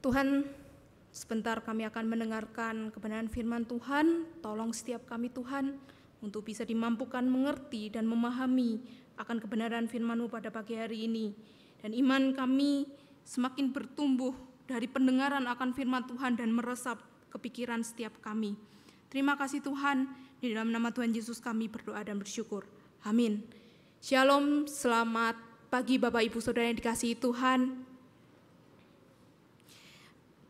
Tuhan, sebentar kami akan mendengarkan kebenaran firman Tuhan. Tolong setiap kami Tuhan untuk bisa dimampukan mengerti dan memahami akan kebenaran firman-Mu pada pagi hari ini. Dan iman kami semakin bertumbuh dari pendengaran akan firman Tuhan dan meresap ke pikiran setiap kami. Terima kasih Tuhan, di dalam nama Tuhan Yesus kami berdoa dan bersyukur. Amin. Shalom, selamat pagi Bapak Ibu Saudara yang dikasihi Tuhan.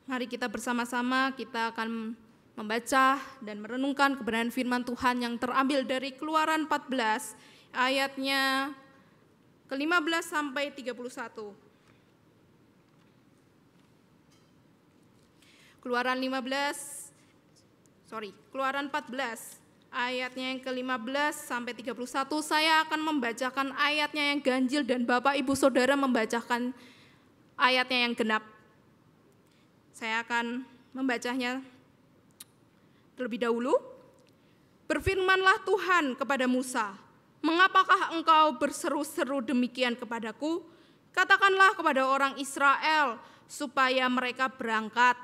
Mari kita bersama-sama kita akan membaca dan merenungkan kebenaran firman Tuhan yang terambil dari Keluaran 14 ayatnya ke-15 sampai 31. Keluaran 14 ayatnya yang ke-15 sampai 31. Saya akan membacakan ayatnya yang ganjil dan Bapak Ibu Saudara membacakan ayatnya yang genap. Saya akan membacanya terlebih dahulu. Berfirmanlah Tuhan kepada Musa, "Mengapakah engkau berseru-seru demikian kepadaku? Katakanlah kepada orang Israel supaya mereka berangkat."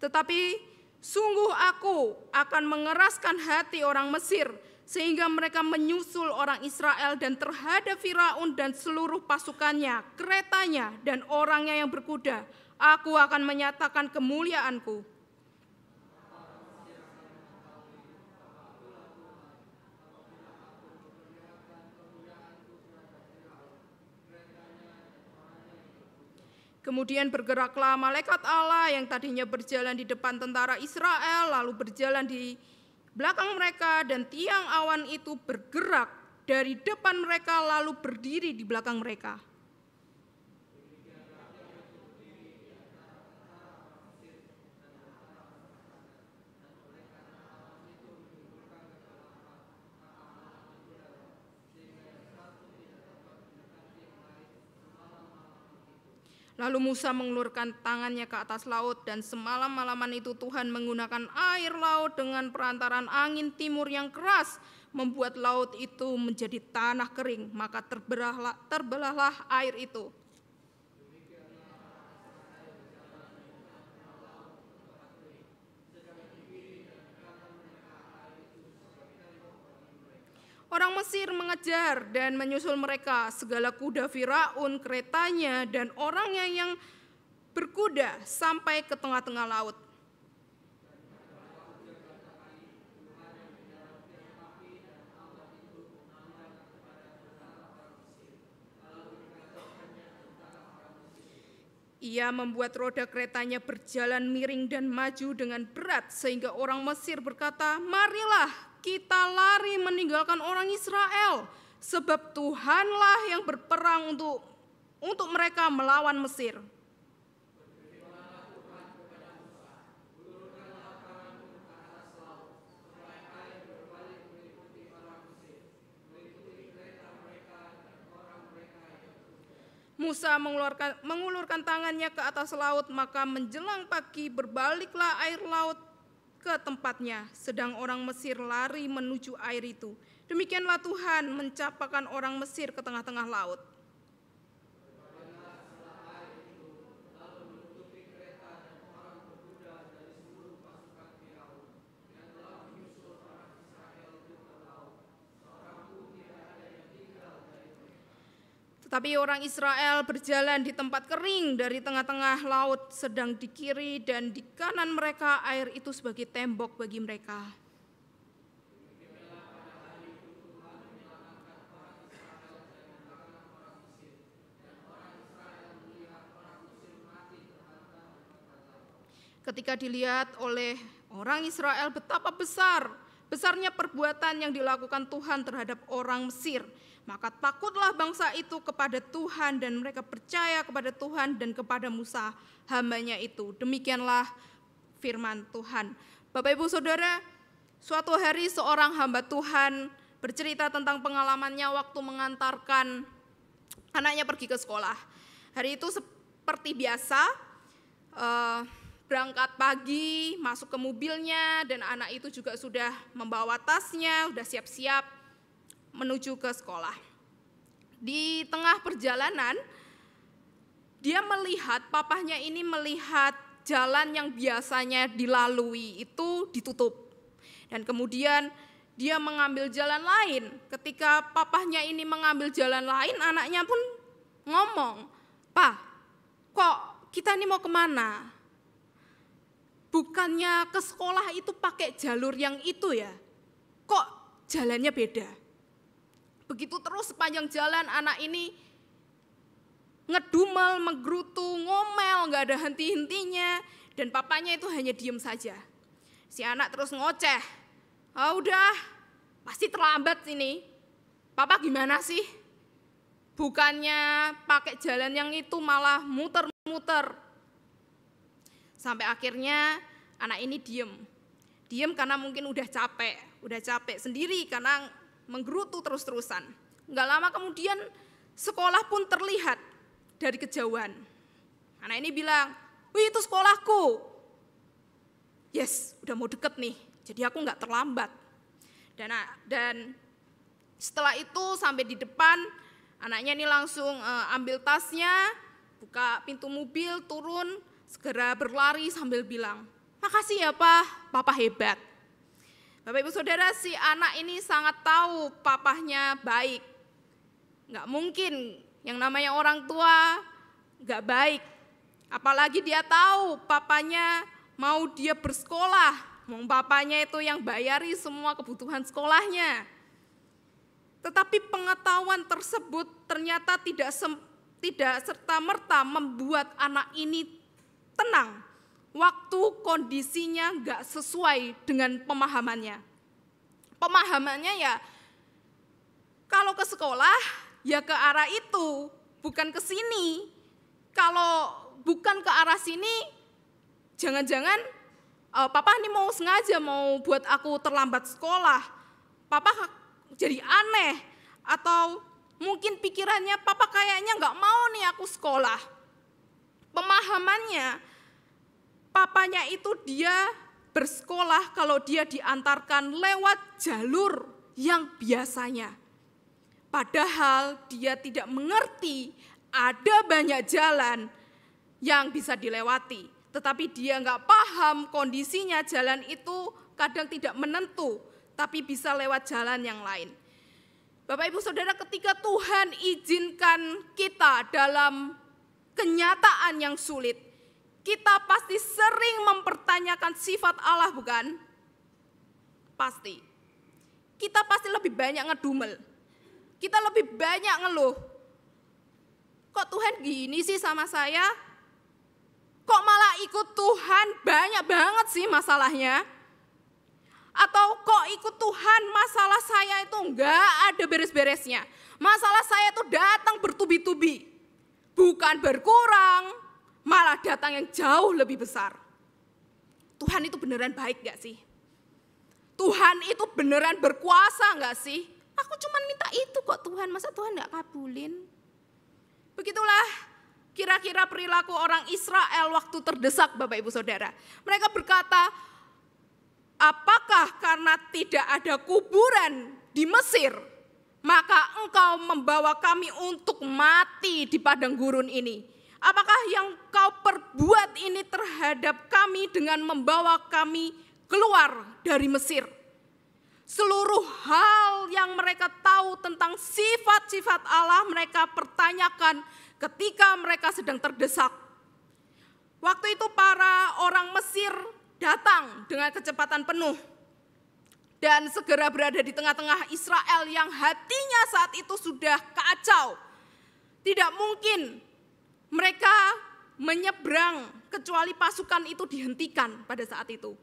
Tetapi sungguh aku akan mengeraskan hati orang Mesir sehingga mereka menyusul orang Israel dan terhadap Firaun dan seluruh pasukannya, keretanya dan orangnya yang berkuda, aku akan menyatakan kemuliaanku. Kemudian bergeraklah malaikat Allah yang tadinya berjalan di depan tentara Israel, lalu berjalan di belakang mereka, dan tiang awan itu bergerak dari depan mereka lalu berdiri di belakang mereka. Lalu Musa mengulurkan tangannya ke atas laut, dan semalam-malaman itu Tuhan menggunakan air laut dengan perantaran angin timur yang keras, membuat laut itu menjadi tanah kering, maka terbelahlah air itu. Orang Mesir mengejar dan menyusul mereka, segala kuda Firaun, keretanya, dan orangnya yang berkuda sampai ke tengah-tengah laut. Ia membuat roda keretanya berjalan miring dan maju dengan berat, sehingga orang Mesir berkata, "Marilah kita lari meninggalkan orang Israel, sebab Tuhanlah yang berperang untuk mereka melawan Mesir." Musa mengulurkan tangannya ke atas laut, maka menjelang pagi berbaliklah air laut ke tempatnya, sedang orang Mesir lari menuju air itu. Demikianlah Tuhan mencapakan orang Mesir ke tengah-tengah laut. Tetapi orang Israel berjalan di tempat kering dari tengah-tengah laut, sedang di kiri dan di kanan mereka air itu sebagai tembok bagi mereka. Ketika dilihat oleh orang Israel betapa besarnya perbuatan yang dilakukan Tuhan terhadap orang Mesir, maka takutlah bangsa itu kepada Tuhan dan mereka percaya kepada Tuhan dan kepada Musa hambanya itu. Demikianlah firman Tuhan. Bapak Ibu Saudara, suatu hari seorang hamba Tuhan bercerita tentang pengalamannya waktu mengantarkan anaknya pergi ke sekolah. Hari itu seperti biasa, berangkat pagi, masuk ke mobilnya, dan anak itu juga sudah membawa tasnya, sudah siap-siap menuju ke sekolah. Di tengah perjalanan, dia melihat, papahnya ini melihat jalan yang biasanya dilalui itu ditutup. Dan kemudian dia mengambil jalan lain. Ketika papahnya ini mengambil jalan lain, anaknya pun ngomong, "Pak, kok kita ini mau kemana? Bukannya ke sekolah itu pakai jalur yang itu ya? Kok jalannya beda?" Begitu terus sepanjang jalan anak ini ngedumel, menggerutu, ngomel, gak ada henti-hentinya. Dan papanya itu hanya diem saja. Si anak terus ngoceh, udah pasti terlambat ini. Papa gimana sih? Bukannya pakai jalan yang itu malah muter-muter. Sampai akhirnya anak ini diem. Diem karena mungkin udah capek sendiri karena menggerutu terus-terusan. Gak lama kemudian sekolah pun terlihat dari kejauhan. Anak ini bilang, "Wih, itu sekolahku." Yes, udah mau deket nih, jadi aku gak terlambat. Dan setelah itu sampai di depan, anaknya ini langsung ambil tasnya, buka pintu mobil, turun, segera berlari sambil bilang, "Makasih ya Pak, Papa hebat." Bapak Ibu Saudara, si anak ini sangat tahu papahnya baik. Gak mungkin yang namanya orang tua gak baik. Apalagi dia tahu papanya mau dia bersekolah. Papanya itu yang bayari semua kebutuhan sekolahnya. Tetapi pengetahuan tersebut ternyata tidak serta-merta membuat anak ini tenang. Waktu kondisinya gak sesuai dengan pemahamannya. Pemahamannya ya kalau ke sekolah ya ke arah itu, bukan ke sini. Kalau bukan ke arah sini, jangan-jangan Papa ini mau sengaja mau buat aku terlambat sekolah. Papa jadi aneh. Atau mungkin pikirannya Papa kayaknya gak mau nih aku sekolah. Pemahamannya, papanya itu dia bersekolah kalau dia diantarkan lewat jalur yang biasanya. Padahal dia tidak mengerti ada banyak jalan yang bisa dilewati. Tetapi dia nggak paham kondisinya jalan itu kadang tidak menentu, tapi bisa lewat jalan yang lain. Bapak Ibu Saudara, ketika Tuhan izinkan kita dalam kenyataan yang sulit, kita pasti sering mempertanyakan sifat Allah, bukan? Pasti. Kita pasti lebih banyak ngedumel. Kita lebih banyak ngeluh. Kok Tuhan gini sih sama saya? Kok malah ikut Tuhan banyak banget sih masalahnya? Atau kok ikut Tuhan masalah saya itu enggak ada beres-beresnya. Masalah saya itu datang bertubi-tubi. Bukan berkurang, malah datang yang jauh lebih besar. Tuhan itu beneran baik gak sih? Tuhan itu beneran berkuasa gak sih? Aku cuma minta itu kok Tuhan, masa Tuhan gak kabulin? Begitulah kira-kira perilaku orang Israel waktu terdesak, Bapak Ibu Saudara. Mereka berkata, apakah karena tidak ada kuburan di Mesir, maka engkau membawa kami untuk mati di padang gurun ini? Apakah yang kau perbuat ini terhadap kami dengan membawa kami keluar dari Mesir? Seluruh hal yang mereka tahu tentang sifat-sifat Allah mereka pertanyakan ketika mereka sedang terdesak. Waktu itu para orang Mesir datang dengan kecepatan penuh dan segera berada di tengah-tengah Israel yang hatinya saat itu sudah kacau. Tidak mungkin mereka menyeberang kecuali pasukan itu dihentikan pada saat itu.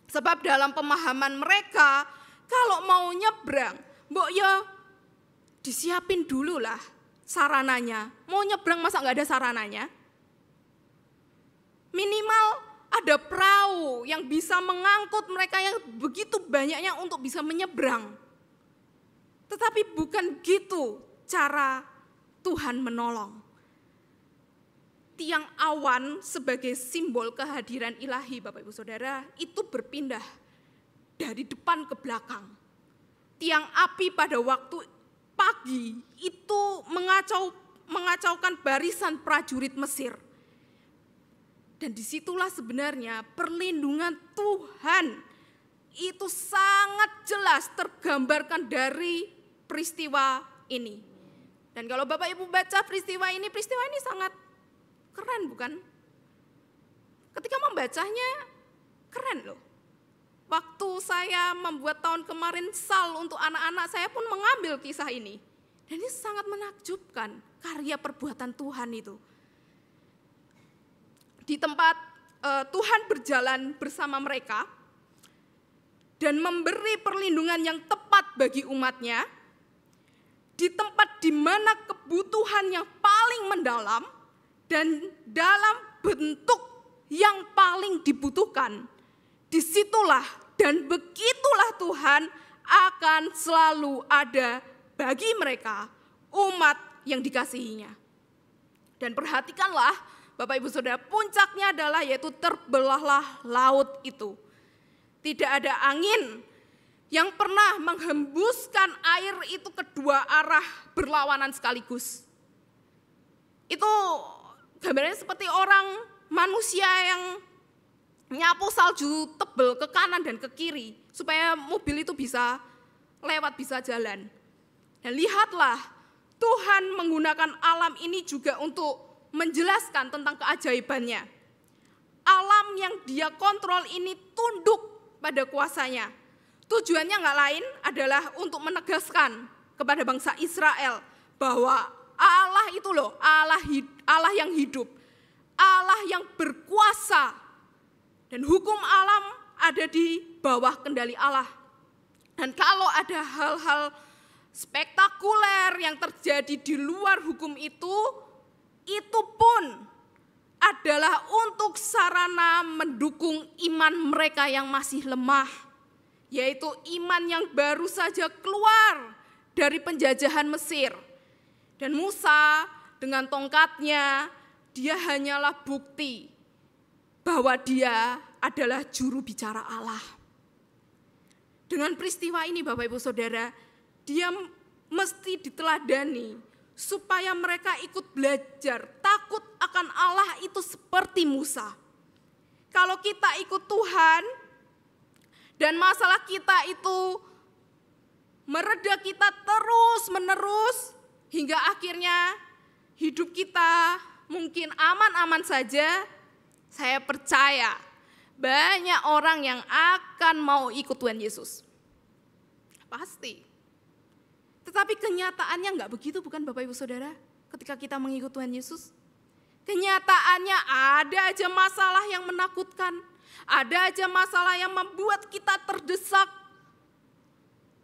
Sebab dalam pemahaman mereka, kalau mau nyebrang, mbok ya disiapin dulu lah sarananya. Mau nyebrang masa nggak ada sarananya? Minimal ada perahu yang bisa mengangkut mereka yang begitu banyaknya untuk bisa menyeberang. Tetapi bukan gitu cara Tuhan menolong. tiang awan sebagai simbol kehadiran ilahi, Bapak Ibu Saudara, itu berpindah dari depan ke belakang. Tiang api pada waktu pagi itu mengacaukan barisan prajurit Mesir. Dan disitulah sebenarnya perlindungan Tuhan itu sangat jelas tergambarkan dari peristiwa ini. Dan kalau Bapak Ibu baca peristiwa ini sangat keren bukan? Ketika membacanya keren loh. Waktu saya membuat tahun kemarin sal untuk anak-anak, saya pun mengambil kisah ini. Dan ini sangat menakjubkan karya perbuatan Tuhan itu. Di tempat Tuhan berjalan bersama mereka dan memberi perlindungan yang tepat bagi umatnya, di tempat di mana kebutuhan yang paling mendalam dan dalam bentuk yang paling dibutuhkan, disitulah dan begitulah Tuhan akan selalu ada bagi mereka, umat yang dikasihinya. Dan perhatikanlah Bapak Ibu Saudara, puncaknya adalah yaitu terbelahlah laut itu. Tidak ada angin yang pernah menghembuskan air itu kedua arah berlawanan sekaligus. Itu gambarnya seperti orang manusia yang nyapu salju tebal ke kanan dan ke kiri supaya mobil itu bisa lewat, bisa jalan. Dan lihatlah, Tuhan menggunakan alam ini juga untuk menjelaskan tentang keajaibannya. Alam yang dia kontrol ini tunduk pada kuasanya. Tujuannya nggak lain adalah untuk menegaskan kepada bangsa Israel bahwa Allah itu loh, Allah yang hidup, Allah yang berkuasa, dan hukum alam ada di bawah kendali Allah. Dan kalau ada hal-hal spektakuler yang terjadi di luar hukum itu pun adalah untuk sarana mendukung iman mereka yang masih lemah, yaitu iman yang baru saja keluar dari penjajahan Mesir. Dan Musa dengan tongkatnya, dia hanyalah bukti bahwa dia adalah juru bicara Allah. Dengan peristiwa ini Bapak Ibu Saudara, dia mesti diteladani supaya mereka ikut belajar takut akan Allah itu seperti Musa. Kalau kita ikut Tuhan dan masalah kita itu mereda kita terus menerus hingga akhirnya hidup kita mungkin aman-aman saja, saya percaya banyak orang yang akan mau ikut Tuhan Yesus. Pasti. Tetapi kenyataannya enggak begitu bukan Bapak Ibu Saudara? Ketika kita mengikut Tuhan Yesus, kenyataannya ada aja masalah yang menakutkan, ada aja masalah yang membuat kita terdesak.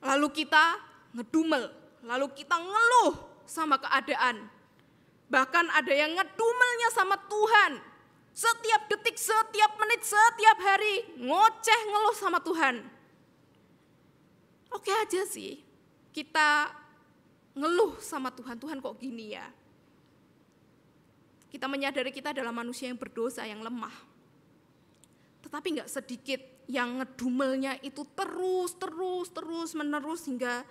Lalu kita ngedumel, lalu kita ngeluh sama keadaan. Bahkan ada yang ngedumelnya sama Tuhan. Setiap detik, setiap menit, setiap hari ngoceh ngeluh sama Tuhan. Oke aja sih kita ngeluh sama Tuhan, Tuhan kok gini ya. Kita menyadari kita adalah manusia yang berdosa, yang lemah. Tetapi enggak sedikit yang ngedumelnya itu terus menerus hingga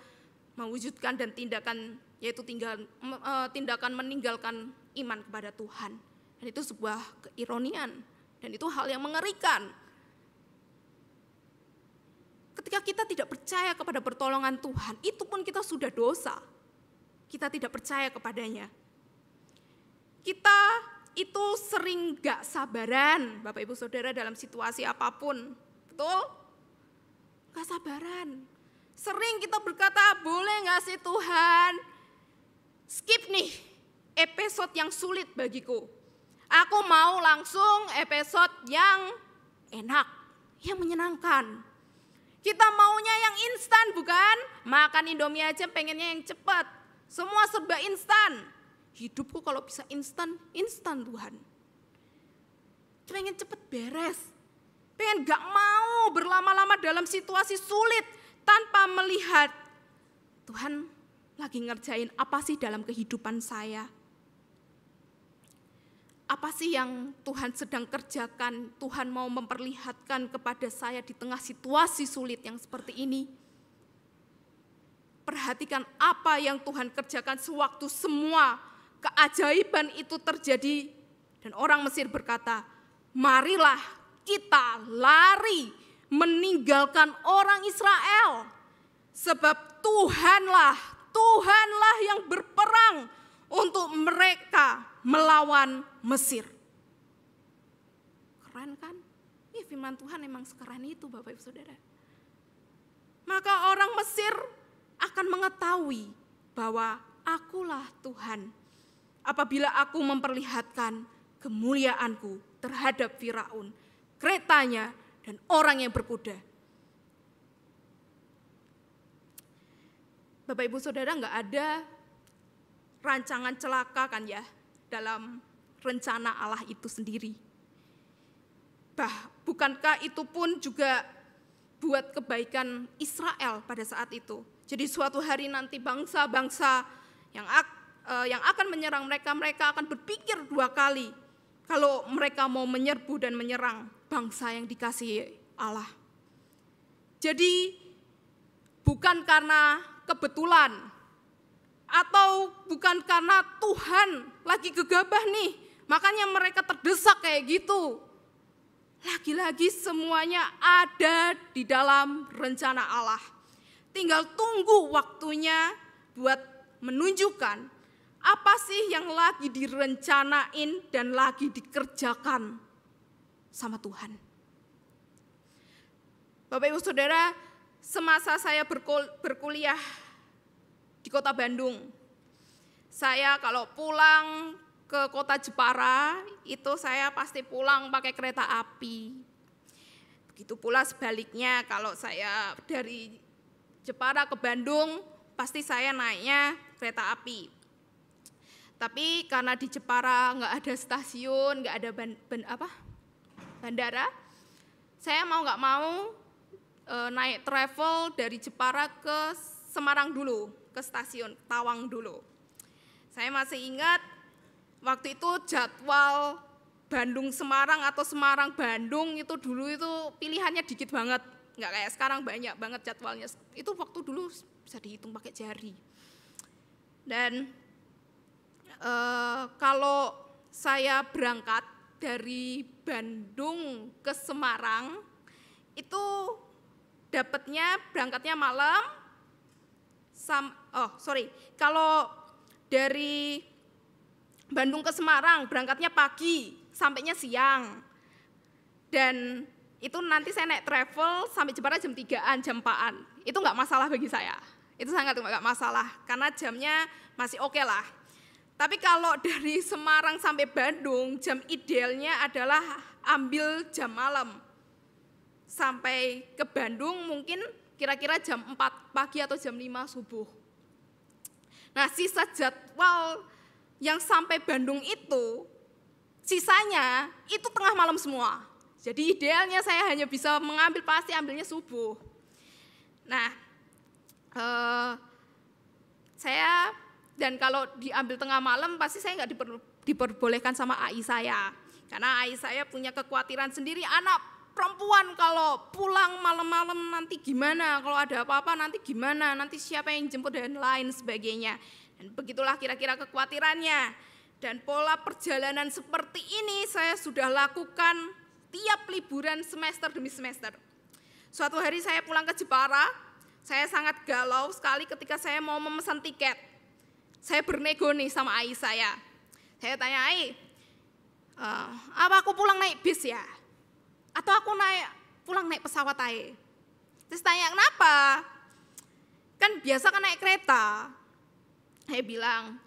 mewujudkan dan tindakan, yaitu tindakan meninggalkan iman kepada Tuhan. Dan itu sebuah keironian dan itu hal yang mengerikan. Ketika kita tidak percaya kepada pertolongan Tuhan, itu pun kita sudah dosa. Kita tidak percaya kepadanya. Kita itu sering gak sabaran, Bapak Ibu Saudara, dalam situasi apapun. Betul? Gak sabaran. Sering kita berkata, boleh gak sih Tuhan? Skip nih episode yang sulit bagiku. Aku mau langsung episode yang enak, yang menyenangkan. Kita maunya yang instan bukan? Makan Indomie aja pengennya yang cepat. Semua serba instan. Hidupku kalau bisa instan Tuhan. Pengen cepet beres. Pengen gak mau berlama-lama dalam situasi sulit tanpa melihat Tuhan lagi ngerjain apa sih dalam kehidupan saya. apa sih yang Tuhan sedang kerjakan? Tuhan mau memperlihatkan kepada saya di tengah situasi sulit yang seperti ini. Perhatikan apa yang Tuhan kerjakan sewaktu semua keajaiban itu terjadi. Dan orang Mesir berkata, marilah kita lari meninggalkan orang Israel. Sebab Tuhanlah yang berperang untuk mereka melawan Mesir. Keren kan? Ini firman Tuhan memang sekeren itu Bapak Ibu Saudara. Maka orang Mesir akan mengetahui bahwa akulah Tuhan apabila aku memperlihatkan kemuliaanku terhadap Firaun, keretanya, dan orang yang berkuda. Bapak Ibu Saudara, enggak ada rancangan celaka kan ya dalam rencana Allah itu sendiri. Bukankah itu pun juga buat kebaikan Israel pada saat itu? Jadi suatu hari nanti bangsa-bangsa yang akan menyerang mereka akan berpikir 2 kali kalau mereka mau menyerbu dan menyerang bangsa yang dikasihi Allah. Jadi bukan karena kebetulan atau bukan karena Tuhan lagi gegabah nih, makanya mereka terdesak kayak gitu. Lagi-lagi semuanya ada di dalam rencana Allah. Tinggal tunggu waktunya buat menunjukkan apa sih yang lagi direncanain dan lagi dikerjakan sama Tuhan. Bapak Ibu Saudara, semasa saya berkuliah di kota Bandung, saya kalau pulang ke kota Jepara, itu saya pasti pulang pakai kereta api. Begitu pula sebaliknya, kalau saya dari Jepara ke Bandung, pasti saya naiknya kereta api. Tapi karena di Jepara nggak ada stasiun, nggak ada bandara, saya mau nggak mau naik travel dari Jepara ke Semarang dulu, ke stasiun Tawang dulu. Saya masih ingat waktu itu jadwal Bandung-Semarang atau Semarang-Bandung itu dulu itu pilihannya dikit banget. Nggak kayak sekarang banyak banget jadwalnya. Itu waktu dulu bisa dihitung pakai jari. Dan kalau saya berangkat dari Bandung ke Semarang, itu berangkatnya malam. Kalau dari Bandung ke Semarang berangkatnya pagi, sampainya siang. Dan itu nanti saya naik travel sampai Jepara jam 3-an, jam 4-an. Itu enggak masalah bagi saya. Itu sangat enggak masalah karena jamnya masih oke lah. Tapi kalau dari Semarang sampai Bandung, jam idealnya adalah ambil jam malam. Sampai ke Bandung mungkin kira-kira jam 4 pagi atau jam 5 subuh. Nah, sisa jadwal yang sampai Bandung itu, sisanya itu tengah malam semua. Jadi idealnya saya hanya bisa mengambil, pasti ambilnya subuh. Nah, dan kalau diambil tengah malam pasti saya nggak diperbolehkan sama AI saya. Karena AI saya punya kekhawatiran sendiri, anak perempuan kalau pulang malam-malam nanti gimana, kalau ada apa-apa nanti gimana, nanti siapa yang jemput dan lain sebagainya. Dan begitulah kira-kira kekhawatirannya. Dan pola perjalanan seperti ini saya sudah lakukan tiap liburan semester demi semester. Suatu hari saya pulang ke Jepara, saya sangat galau sekali ketika saya mau memesan tiket. Saya bernego nih sama AI saya. Saya tanya, AI, apa aku pulang naik bis ya? Atau aku pulang naik pesawat AI? Terus tanya, kenapa? Kan biasa kan naik kereta. Saya bilang,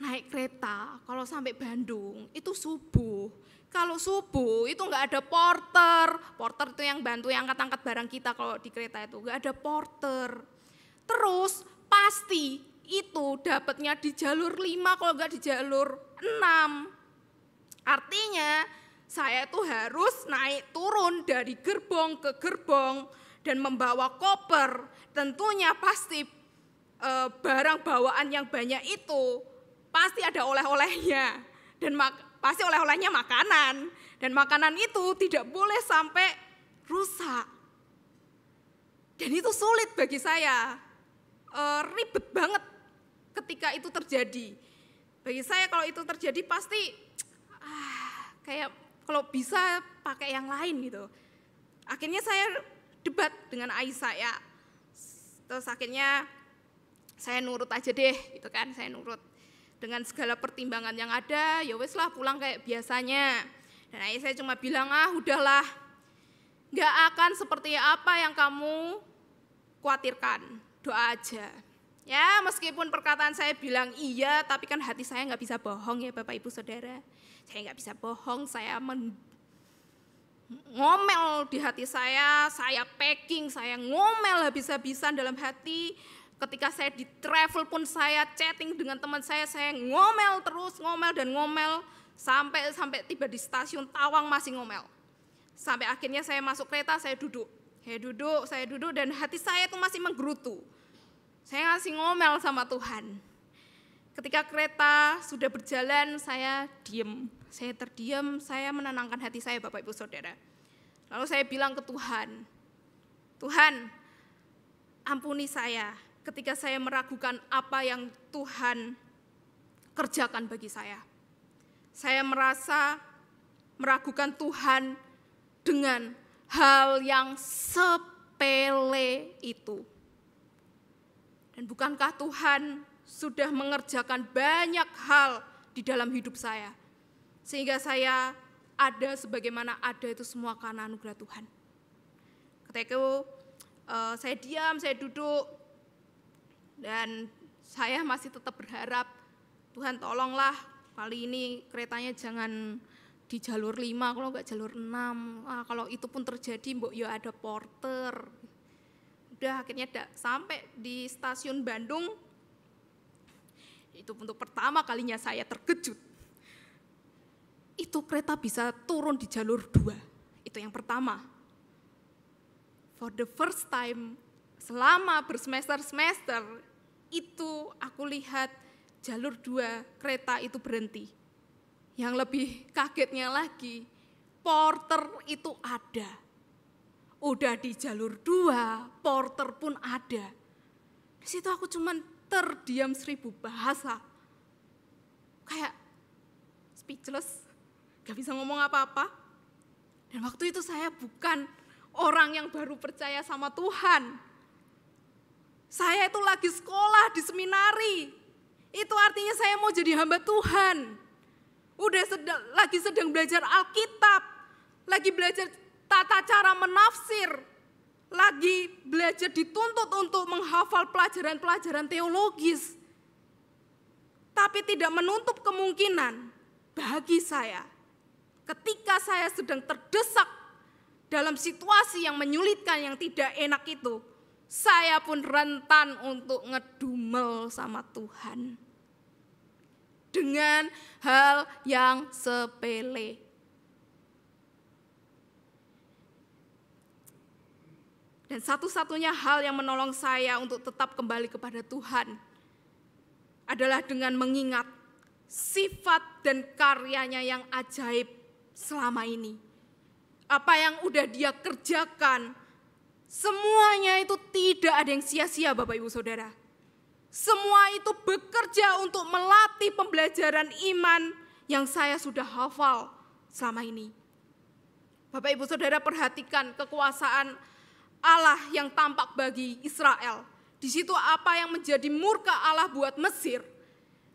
naik kereta kalau sampai Bandung itu subuh. Kalau subuh itu nggak ada porter. Porter itu yang bantu yang angkat-angkat barang kita kalau di kereta itu. Nggak ada porter. Terus pasti itu dapatnya di jalur 5 kalau nggak di jalur 6. Artinya saya tuh harus naik turun dari gerbong ke gerbong dan membawa koper. Tentunya pasti barang bawaan yang banyak itu pasti ada oleh-olehnya. Dan pasti oleh-olehnya makanan. Dan makanan itu tidak boleh sampai rusak. Dan itu sulit bagi saya, ribet banget ketika itu terjadi. Bagi saya kalau itu terjadi pasti kayak kalau bisa pakai yang lain gitu. Akhirnya saya debat dengan Aisyah ya. Terus akhirnya saya nurut aja deh gitu kan, saya nurut. Dengan segala pertimbangan yang ada, ya wes lah pulang kayak biasanya. Dan Aisyah cuma bilang, udahlah, gak akan seperti apa yang kamu khawatirkan, doa aja. Ya meskipun perkataan saya bilang iya, tapi kan hati saya gak bisa bohong ya Bapak Ibu Saudara. Saya gak bisa bohong, saya ngomel di hati saya packing, saya ngomel habis-habisan dalam hati. Ketika saya di travel pun saya chatting dengan teman saya ngomel terus, ngomel dan ngomel. Sampai tiba di stasiun Tawang masih ngomel. Sampai akhirnya saya masuk kereta, saya duduk dan hati saya itu masih menggerutu. Saya masih ngomel sama Tuhan. Ketika kereta sudah berjalan, saya diam. Saya terdiam, saya menenangkan hati saya Bapak Ibu Saudara. Lalu saya bilang ke Tuhan, Tuhan, ampuni saya ketika saya meragukan apa yang Tuhan kerjakan bagi saya. Saya merasa meragukan Tuhan dengan hal yang sepele itu. Dan bukankah Tuhan sudah mengerjakan banyak hal di dalam hidup saya, sehingga saya ada sebagaimana ada itu semua karena anugerah Tuhan. Ketika itu saya diam, saya duduk, dan saya masih tetap berharap, Tuhan tolonglah kali ini keretanya jangan di jalur 5, kalau enggak jalur 6. Kalau itu pun terjadi, mbok ya ada porter. Udah akhirnya sampai di stasiun Bandung. Itu untuk pertama kalinya saya terkejut. Itu kereta bisa turun di jalur 2. Itu yang pertama. For the first time, selama bersemester-semester, itu aku lihat jalur 2 kereta itu berhenti. Yang lebih kagetnya lagi, porter itu ada. Udah di jalur 2, porter pun ada. Di situ aku cuman terdiam 1000 bahasa. Kayak speechless, gak bisa ngomong apa-apa. Dan waktu itu saya bukan orang yang baru percaya sama Tuhan. Saya itu lagi sekolah di seminari. Itu artinya saya mau jadi hamba Tuhan. Lagi sedang belajar Alkitab. Lagi belajar tata cara menafsir. Lagi belajar dituntut untuk menghafal pelajaran-pelajaran teologis. Tapi tidak menutup kemungkinan bagi saya, ketika saya sedang terdesak dalam situasi yang menyulitkan, yang tidak enak itu, saya pun rentan untuk ngedumel sama Tuhan. Dengan hal yang sepele. Dan satu-satunya hal yang menolong saya untuk tetap kembali kepada Tuhan adalah dengan mengingat sifat dan karyanya yang ajaib selama ini. Apa yang udah dia kerjakan, semuanya itu tidak ada yang sia-sia Bapak Ibu Saudara. Semua itu bekerja untuk melatih pembelajaran iman yang saya sudah hafal selama ini. Bapak Ibu Saudara perhatikan kekuasaan Allah yang tampak bagi Israel. Di situ apa yang menjadi murka Allah buat Mesir,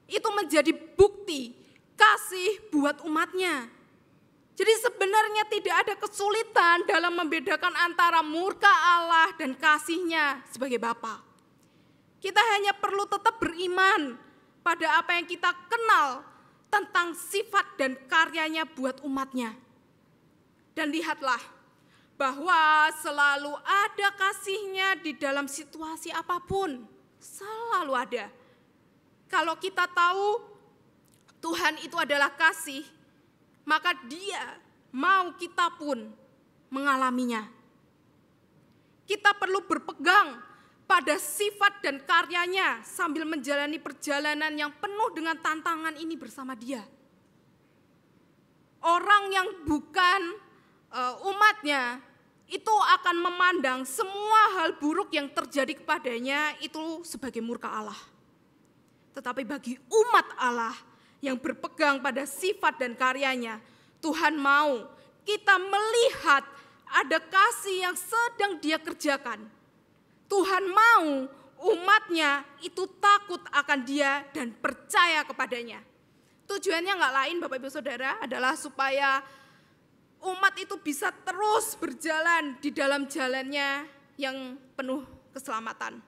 itu menjadi bukti kasih buat umatnya. Jadi sebenarnya tidak ada kesulitan dalam membedakan antara murka Allah dan kasihnya sebagai Bapa. Kita hanya perlu tetap beriman pada apa yang kita kenal tentang sifat dan karyanya buat umatnya. Dan lihatlah bahwa selalu ada kasihnya di dalam situasi apapun. Selalu ada. Kalau kita tahu Tuhan itu adalah kasih, maka Dia mau kita pun mengalaminya. Kita perlu berpegang pada sifat dan karyanya sambil menjalani perjalanan yang penuh dengan tantangan ini bersama Dia. orang yang bukan umatnya itu akan memandang semua hal buruk yang terjadi kepadanya itu sebagai murka Allah. Tetapi bagi umat Allah yang berpegang pada sifat dan karyanya, Tuhan mau kita melihat ada kasih yang sedang Dia kerjakan. Tuhan mau umatnya itu takut akan Dia dan percaya kepadanya. Tujuannya nggak lain Bapak Ibu Saudara adalah supaya umat itu bisa terus berjalan di dalam jalannya yang penuh keselamatan.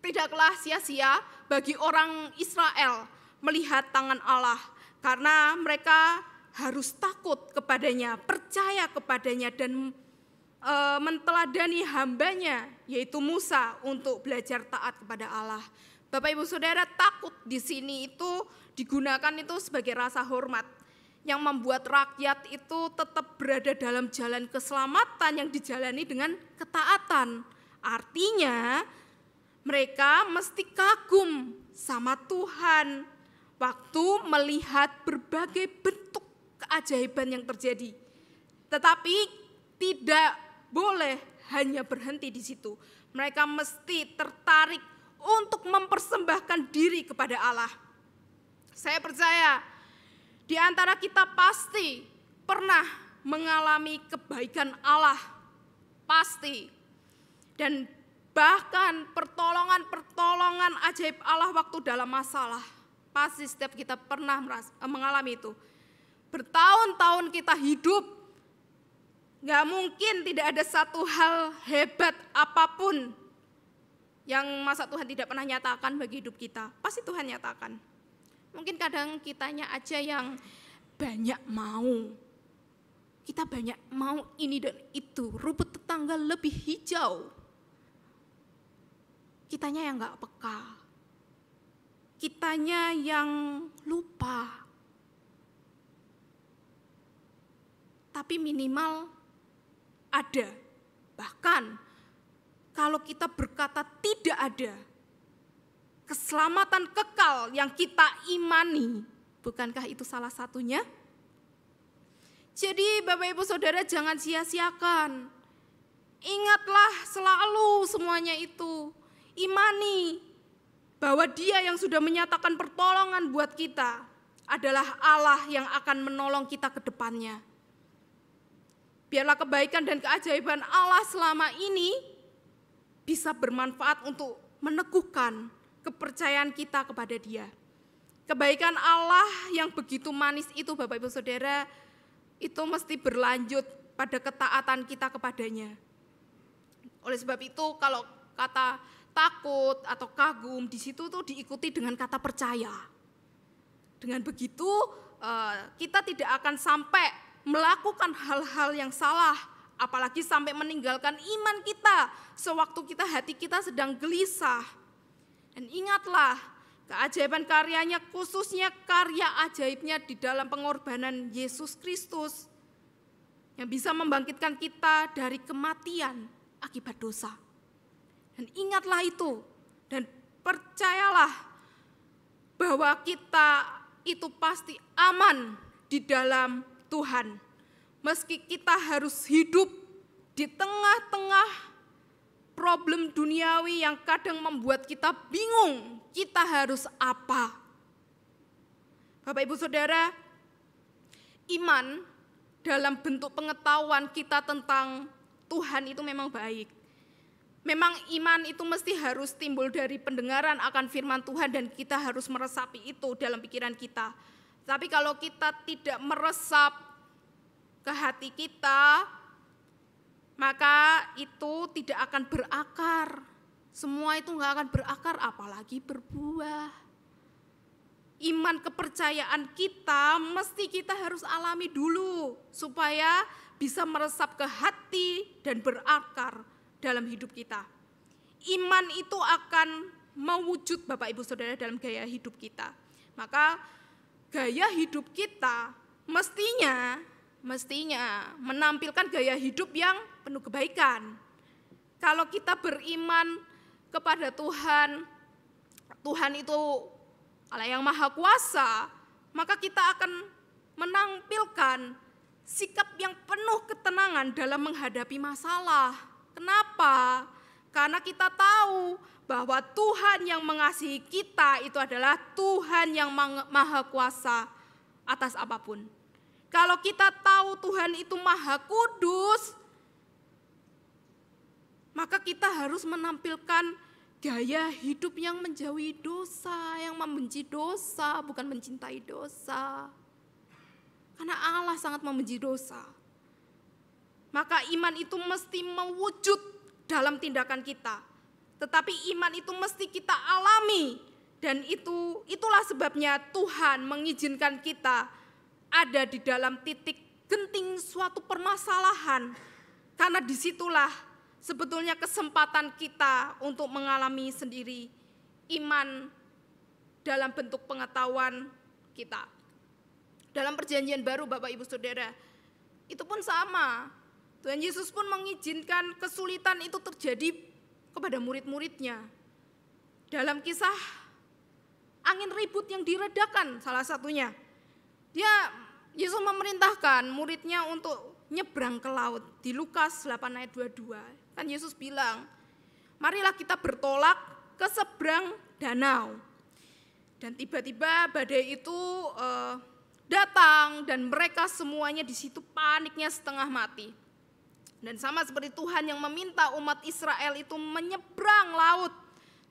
Tidaklah sia-sia bagi orang Israel melihat tangan Allah, karena mereka harus takut kepadanya, percaya kepadanya, dan menteladani hambanya, yaitu Musa, untuk belajar taat kepada Allah. Bapak Ibu Saudara, takut di sini itu digunakan itu sebagai rasa hormat, yang membuat rakyat itu tetap berada dalam jalan keselamatan yang dijalani dengan ketaatan. Artinya mereka mesti kagum sama Tuhan waktu melihat berbagai bentuk keajaiban yang terjadi. Tetapi tidak boleh hanya berhenti di situ. Mereka mesti tertarik untuk mempersembahkan diri kepada Allah. Saya percaya di antara kita pasti pernah mengalami kebaikan Allah, pasti. Dan bahkan pertolongan ajaib Allah waktu dalam masalah, pasti setiap kita pernah mengalami itu. Bertahun-tahun kita hidup, gak mungkin tidak ada satu hal hebat apapun yang masa Tuhan tidak pernah nyatakan bagi hidup kita. Pasti Tuhan nyatakan. Mungkin kadang kitanya aja yang banyak mau. Kita banyak mau ini dan itu, rumput tetangga lebih hijau. Kitanya yang gak peka. Kitanya yang lupa. Tapi minimal ada. Bahkan kalau kita berkata tidak ada, keselamatan kekal yang kita imani, bukankah itu salah satunya? Jadi Bapak Ibu Saudara jangan sia-siakan. Ingatlah selalu semuanya itu. Imani bahwa Dia yang sudah menyatakan pertolongan buat kita adalah Allah yang akan menolong kita ke depannya. Biarlah kebaikan dan keajaiban Allah selama ini bisa bermanfaat untuk meneguhkan kepercayaan kita kepada Dia. Kebaikan Allah yang begitu manis itu Bapak Ibu Saudara, itu mesti berlanjut pada ketaatan kita kepadanya. Oleh sebab itu kalau kata takut atau kagum di situ tuh diikuti dengan kata percaya. Dengan begitu kita tidak akan sampai melakukan hal-hal yang salah, apalagi sampai meninggalkan iman kita sewaktu hati kita sedang gelisah. Dan ingatlah keajaiban karyanya, khususnya karya ajaibnya di dalam pengorbanan Yesus Kristus yang bisa membangkitkan kita dari kematian akibat dosa. Dan ingatlah itu dan percayalah bahwa kita itu pasti aman di dalam Tuhan. Meski kita harus hidup di tengah-tengah problem duniawi yang kadang membuat kita bingung, kita harus apa? Bapak Ibu Saudara, iman dalam bentuk pengetahuan kita tentang Tuhan itu memang baik. Memang iman itu mesti harus timbul dari pendengaran akan firman Tuhan dan kita harus meresapi itu dalam pikiran kita. Tapi kalau kita tidak meresap ke hati kita, maka itu tidak akan berakar. Semua itu nggak akan berakar, apalagi berbuah. Iman kepercayaan kita mesti kita harus alami dulu supaya bisa meresap ke hati dan berakar dalam hidup kita. Iman itu akan mewujud Bapak Ibu Saudara dalam gaya hidup kita. Maka gaya hidup kita mestinya menampilkan gaya hidup yang penuh kebaikan. Kalau kita beriman kepada Tuhan, Tuhan itu Allah yang Maha Kuasa, maka kita akan menampilkan sikap yang penuh ketenangan dalam menghadapi masalah. Kenapa? Karena kita tahu bahwa Tuhan yang mengasihi kita itu adalah Tuhan yang maha kuasa atas apapun. Kalau kita tahu Tuhan itu maha kudus, maka kita harus menampilkan gaya hidup yang menjauhi dosa, yang membenci dosa, bukan mencintai dosa. Karena Allah sangat membenci dosa. Maka iman itu mesti mewujud dalam tindakan kita. Tetapi iman itu mesti kita alami. Dan itulah sebabnya Tuhan mengizinkan kita ada di dalam titik genting suatu permasalahan. Karena disitulah sebetulnya kesempatan kita untuk mengalami sendiri iman dalam bentuk pengetahuan kita. Dalam perjanjian baru Bapak Ibu Saudara, itu pun sama. Tuhan Yesus pun mengizinkan kesulitan itu terjadi kepada murid-muridnya. Dalam kisah angin ribut yang diredakan salah satunya, Yesus memerintahkan muridnya untuk nyebrang ke laut. Di Lukas 8 ayat 22, kan Yesus bilang, marilah kita bertolak ke seberang danau. Dan tiba-tiba badai itu datang dan mereka semuanya di situ paniknya setengah mati. Dan sama seperti Tuhan yang meminta umat Israel itu menyeberang laut,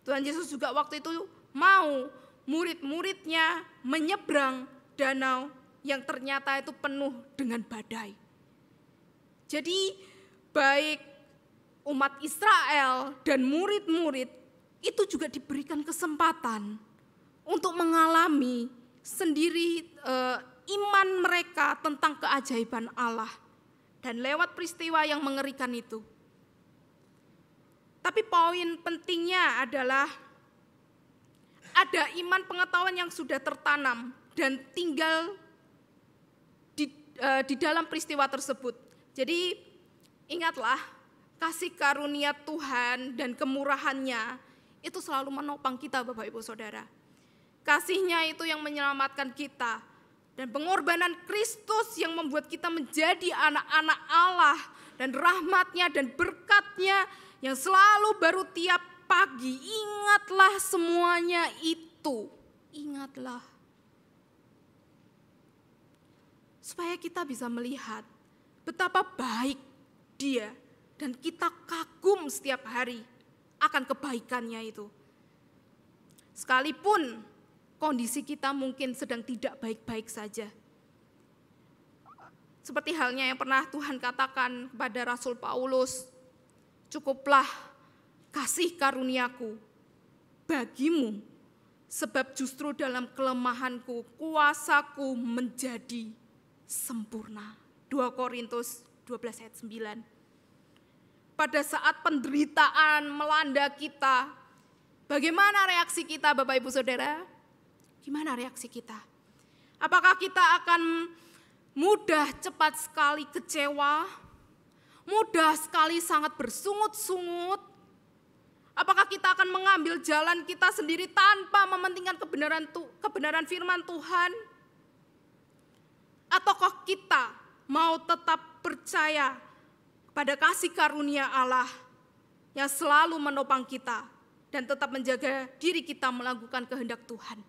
Tuhan Yesus juga waktu itu mau murid-muridnya menyeberang danau yang ternyata itu penuh dengan badai. Jadi baik umat Israel dan murid-murid itu juga diberikan kesempatan untuk mengalami sendiri iman mereka tentang keajaiban Allah. Dan lewat peristiwa yang mengerikan itu. Tapi poin pentingnya adalah ada iman pengetahuan yang sudah tertanam dan tinggal di dalam peristiwa tersebut. Jadi ingatlah, kasih karunia Tuhan dan kemurahannya itu selalu menopang kita Bapak Ibu Saudara. Kasih-Nya itu yang menyelamatkan kita. Dan pengorbanan Kristus yang membuat kita menjadi anak-anak Allah. Dan rahmat-Nya dan berkat-Nya yang selalu baru tiap pagi. Ingatlah semuanya itu. Ingatlah. Supaya kita bisa melihat betapa baik Dia. Dan kita kagum setiap hari akan kebaikan-Nya itu. Sekalipun kondisi kita mungkin sedang tidak baik-baik saja. Seperti halnya yang pernah Tuhan katakan kepada Rasul Paulus, cukuplah kasih karuniaku bagimu, sebab justru dalam kelemahanku kuasaku menjadi sempurna. 2 Korintus 12 ayat 9. Pada saat penderitaan melanda kita, bagaimana reaksi kita Bapak Ibu Saudara? Gimana reaksi kita? Apakah kita akan mudah cepat sekali kecewa? Mudah sekali sangat bersungut-sungut? Apakah kita akan mengambil jalan kita sendiri tanpa mementingkan kebenaran firman Tuhan? Ataukah kita mau tetap percaya pada kasih karunia Allah yang selalu menopang kita dan tetap menjaga diri kita melakukan kehendak Tuhan?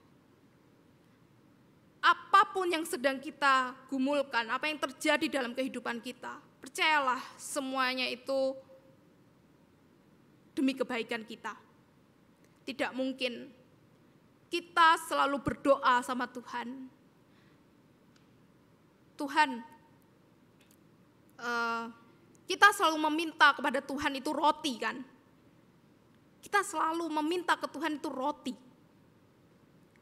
Apapun yang sedang kita gumulkan, apa yang terjadi dalam kehidupan kita, percayalah semuanya itu demi kebaikan kita. Tidak mungkin kita selalu berdoa sama Tuhan. Tuhan, kita selalu meminta kepada Tuhan itu roti kan? Kita selalu meminta ke Tuhan itu roti.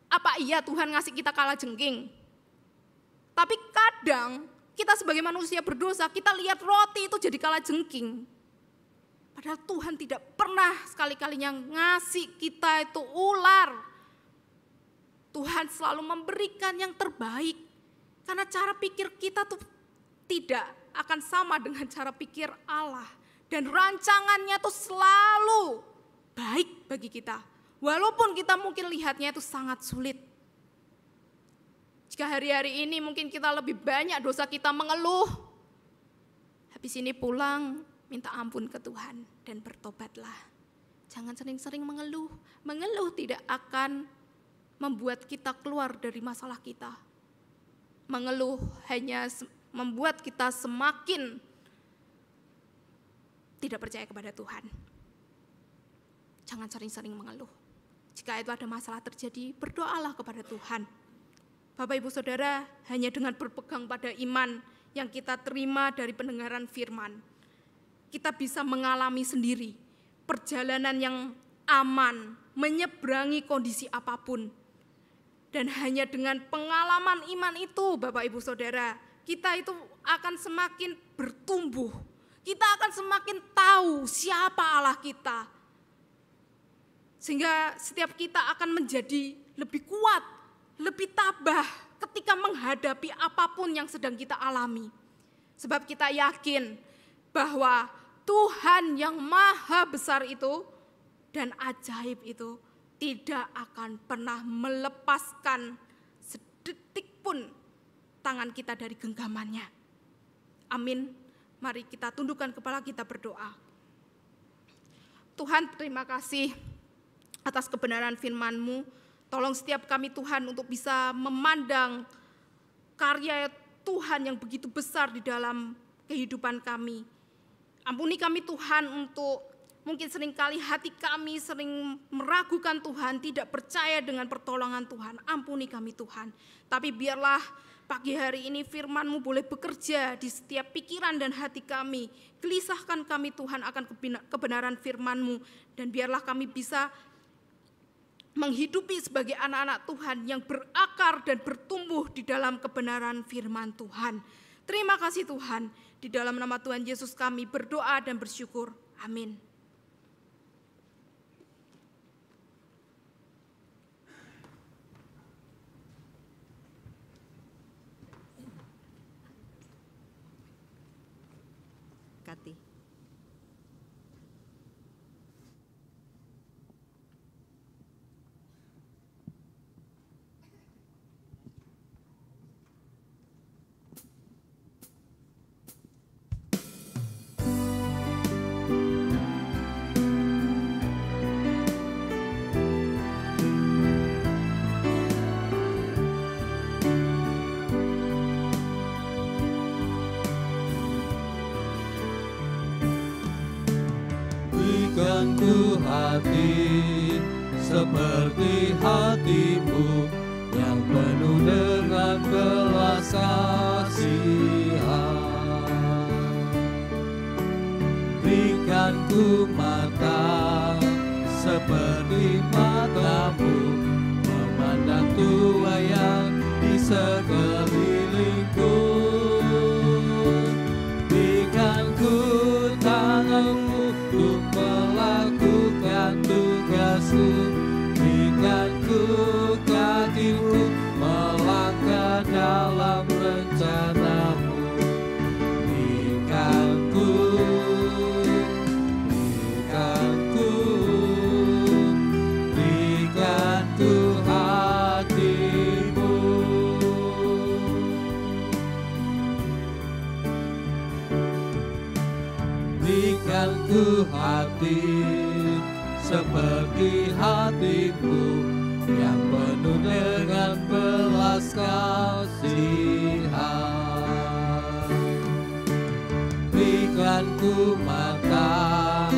Apa iya Tuhan ngasih kita kalajengking? Tapi kadang kita sebagai manusia berdosa, kita lihat roti itu jadi kalajengking. Padahal Tuhan tidak pernah sekali-kalinya ngasih kita itu ular. Tuhan selalu memberikan yang terbaik. Karena cara pikir kita tuh tidak akan sama dengan cara pikir Allah. Dan rancangannya tuh selalu baik bagi kita. Walaupun kita mungkin lihatnya itu sangat sulit. Jika hari-hari ini mungkin kita lebih banyak dosa kita mengeluh, habis ini pulang minta ampun ke Tuhan dan bertobatlah. Jangan sering-sering mengeluh. Mengeluh tidak akan membuat kita keluar dari masalah kita. Mengeluh hanya membuat kita semakin tidak percaya kepada Tuhan. Jangan sering-sering mengeluh. Jika itu ada masalah terjadi, berdoalah kepada Tuhan. Bapak Ibu Saudara, hanya dengan berpegang pada iman yang kita terima dari pendengaran firman, kita bisa mengalami sendiri perjalanan yang aman, menyeberangi kondisi apapun. Dan hanya dengan pengalaman iman itu, Bapak Ibu Saudara, kita itu akan semakin bertumbuh. Kita akan semakin tahu siapa Allah kita. Sehingga setiap kita akan menjadi lebih kuat, lebih tabah ketika menghadapi apapun yang sedang kita alami. Sebab kita yakin bahwa Tuhan yang maha besar itu dan ajaib itu tidak akan pernah melepaskan sedetik pun tangan kita dari genggamannya. Amin. Mari kita tundukkan kepala, kita berdoa. Tuhan, terima kasih atas kebenaran firman-Mu. Tolong setiap kami Tuhan untuk bisa memandang karya Tuhan yang begitu besar di dalam kehidupan kami. Ampuni kami Tuhan untuk mungkin seringkali hati kami sering meragukan Tuhan, tidak percaya dengan pertolongan Tuhan. Ampuni kami Tuhan. Tapi biarlah pagi hari ini firman-Mu boleh bekerja di setiap pikiran dan hati kami. Gelisahkan kami Tuhan akan kebenaran firman-Mu. Dan biarlah kami bisa menghidupi sebagai anak-anak Tuhan yang berakar dan bertumbuh di dalam kebenaran firman Tuhan. Terima kasih Tuhan. Di dalam nama Tuhan Yesus kami berdoa dan bersyukur. Amin. Kati. Berikanku hati seperti hati-Mu yang penuh dengan belas kasihan. Berikanku mata seperti mata-Mu memandang Tuhan yang di sekelilingku. Berikanku tangan-Mu untuk melakukan tugas-Mu. Berikanku kaki-Mu melangkah dalam rencana-Mu. Berikanku hati-Mu. Berikanku hati seperti hati-Mu yang penuh dengan belas kasihan. Berikanku mata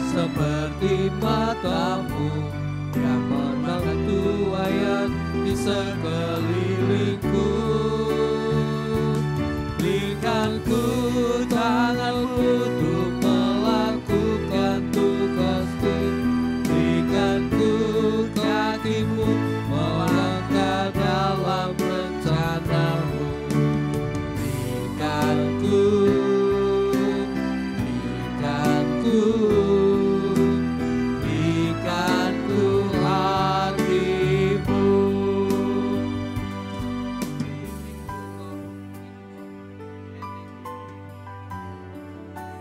seperti mata-Mu yang memandang Tuhan di sekelilingku.